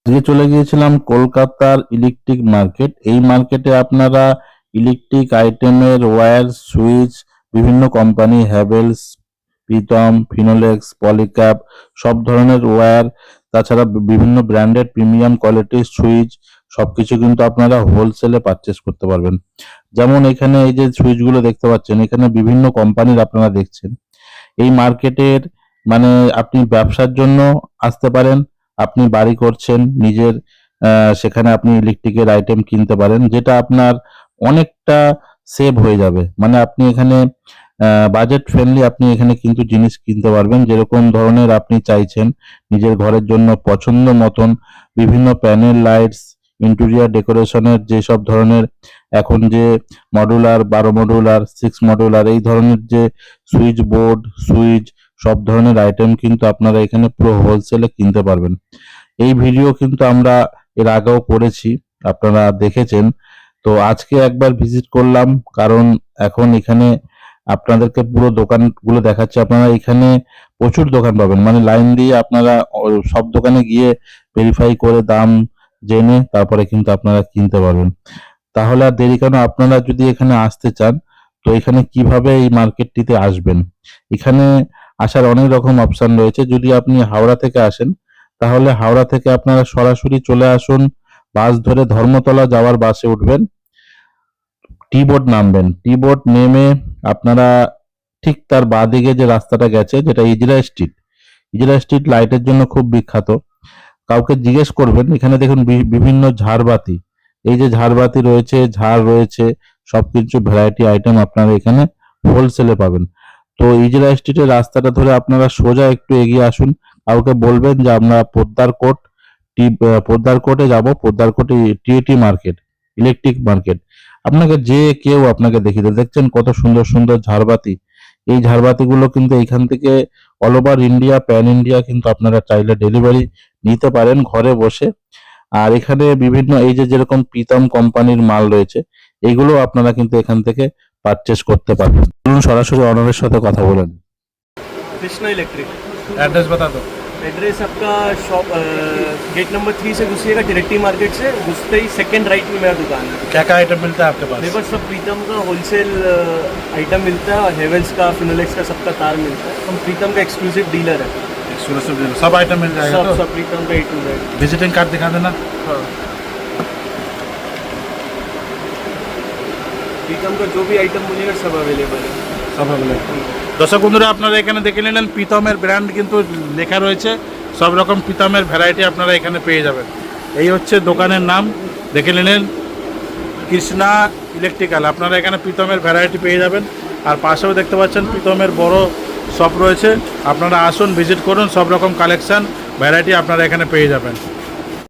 আজকে চলে গিয়েছিলাম কলকাতার ইলেকট্রিক মার্কেট। এই মার্কেটে আপনারা ইলেকট্রিক আইটেমের ওয়্যার, সুইচ, বিভিন্ন কোম্পানি হ্যাভেলস, প্রীতম, ফিনোলেক্স, পলিক্যাপ সব ধরনের ওয়্যার, তাছাড়া বিভিন্ন ব্র্যান্ডেড প্রিমিয়াম কোয়ালিটির সুইচ সবকিছু কিন্তু আপনারা হোলসেলে পারচেস করতে পারবেন। যেমন এখানে এই যে সুইচগুলো দেখতে পাচ্ছেন, এখানে বিভিন্ন কোম্পানির আপনারা দেখছেন। এই মার্কেটের মানে আপনি ব্যবসার জন্য আসতে পারেন, আপনি বাড়ি করছেন নিজের, সেখানে আপনি ইলেকট্রিকের আইটেম কিনতে পারেন, যেটা আপনার অনেকটা সেভ হয়ে যাবে। মানে আপনি এখানে বাজেট ফ্রেন্ডলি আপনি এখানে কিন্তু জিনিস কিনতে পারবেন, যেরকম ধরনের আপনি চাইছেন নিজের ঘরের জন্য পছন্দ মতন বিভিন্ন প্যানেল, লাইটস, ইন্টেরিয়র ডেকোরেশনের যেসব ধরনের এখন যে মডুলার, 12 মডুলার, 6 মডুলার, এই ধরনের যে সুইচ বোর্ড, সুইচ সব ধরনের আইটেম কিন্তু আপনারা এখানে পুরো হোলসেলে কিনতে পারবেন। এই ভিডিও কিন্তু আমরা এর আগেও করেছি, আপনারা দেখেছেন। তো আজকে একবার ভিজিট করলাম, কারণ এখন এখানে আপনাদেরকে পুরো দোকানগুলো দেখাচ্ছি। আপনারা এখানে প্রচুর দোকান পাবেন, মানে লাইন দিয়ে আপনারা সব দোকানে গিয়ে ভেরিফাই করে দাম জেনে তারপরে কিন্তু আপনারা কিনতে পারবেন। তাহলে আর দেরি কেন, আপনারা যদি এখানে আসতে চান তো এখানে কিভাবে এই মার্কেটটিতে আসবেন। এখানে আসার অনেক রকম অপশন রয়েছে। যদি আপনি হাওড়া থেকে আসেন তাহলে হাওড়া থেকে আপনারা সরাসরি চলে আসুন, বাস ধরে ধর্মতলা যাওয়ার বাসে উঠবেন, টি বোর্ড নামবেন। টি বোর্ড নেমে আপনারা ঠিক তার বাঁদিকে যে রাস্তাটা গেছে, যেটা ইজরা স্ট্রিট, ইজরা স্ট্রিট লাইটের জন্য খুব বিখ্যাত। কাউকে জিজ্ঞেস করবেন, এখানে দেখুন বিভিন্ন ঝাড়বাতি, এই যে ঝাড়বাতি রয়েছে, ঝাড় রয়েছে, সবকিছু ভ্যারাইটি আইটেম আপনারা এখানে হোলসেলে পাবেন। তো ইজরা স্ট্রিটের রাস্তাটা ধরে আপনারা সোজা একটু এগিয়ে আসুন, কাউকে বলবেন যে আমরা পোদ্দার কোর্টে যাব, পোদ্দার কোর্টে টিএটি মার্কেট, ইলেকট্রিক মার্কেট। আপনাকে যে কেউ আপনাকে দেখিয়ে দেবে। দেখছেন কত সুন্দর সুন্দর ঝাড়বাতি। এই ঝাড়বাতিগুলো কিন্তু এইখান থেকে all over India, pan India কিন্তু আপনারা চাইলে ডেলিভারি নিতে পারেন ঘরে বসে। আর এখানে বিভিন্ন এই যে যেরকম প্রীতম কোম্পানির মাল রয়েছে, এগুলো আপনারা কিন্তু এখান থেকে পারচেস করতে পারবেন। চলুন সরাসরি অনারের সাথে কথা বলেন। कृष्णा इलेक्ट्रिक। एड्रेस बता दो। एड्रेस आपका शॉप गेट नंबर 3 से घुसिएगा, डायरेक्टली मार्केट से घुसते ही सेकंड राइट में मेरा दुकान है। क्या क्या आइटम मिलता है आपके पास? मेरे पास सब प्रीतम का होलसेल आइटम मिलता है, और हेवल्स का, फिनोलेक्स का सबका तार मिलता है। हम प्रीतम का एक्सक्लूसिव डीलर है। सब आइटम मिल जाएगा सब तो? सब प्रीतम का A to Z। Visiting card दिखा देना। हाँ, प्रीतम का जो भी आइटम बोलिएगा सब अवेलेबल है। সব अवेलेबल। দর্শক বন্ধুরা, আপনারা এখানে দেখে নিলেন প্রীতমের ব্র্যান্ড কিন্তু লেখা রয়েছে, সব রকম প্রীতমের ভ্যারাইটি আপনারা এখানে পেয়ে যাবেন। এই হচ্ছে দোকানের নাম, দেখে নিলেন কৃষ্ণা ইলেকট্রিক্যাল। আপনারা এখানে প্রীতমের ভ্যারাইটি পেয়ে যাবেন। আর পাশেও দেখতে পাচ্ছেন প্রীতমের বড় শপ রয়েছে, আপনারা আসুন, ভিজিট করুন, সব রকম কালেকশান ভ্যারাইটি আপনারা এখানে পেয়ে যাবেন।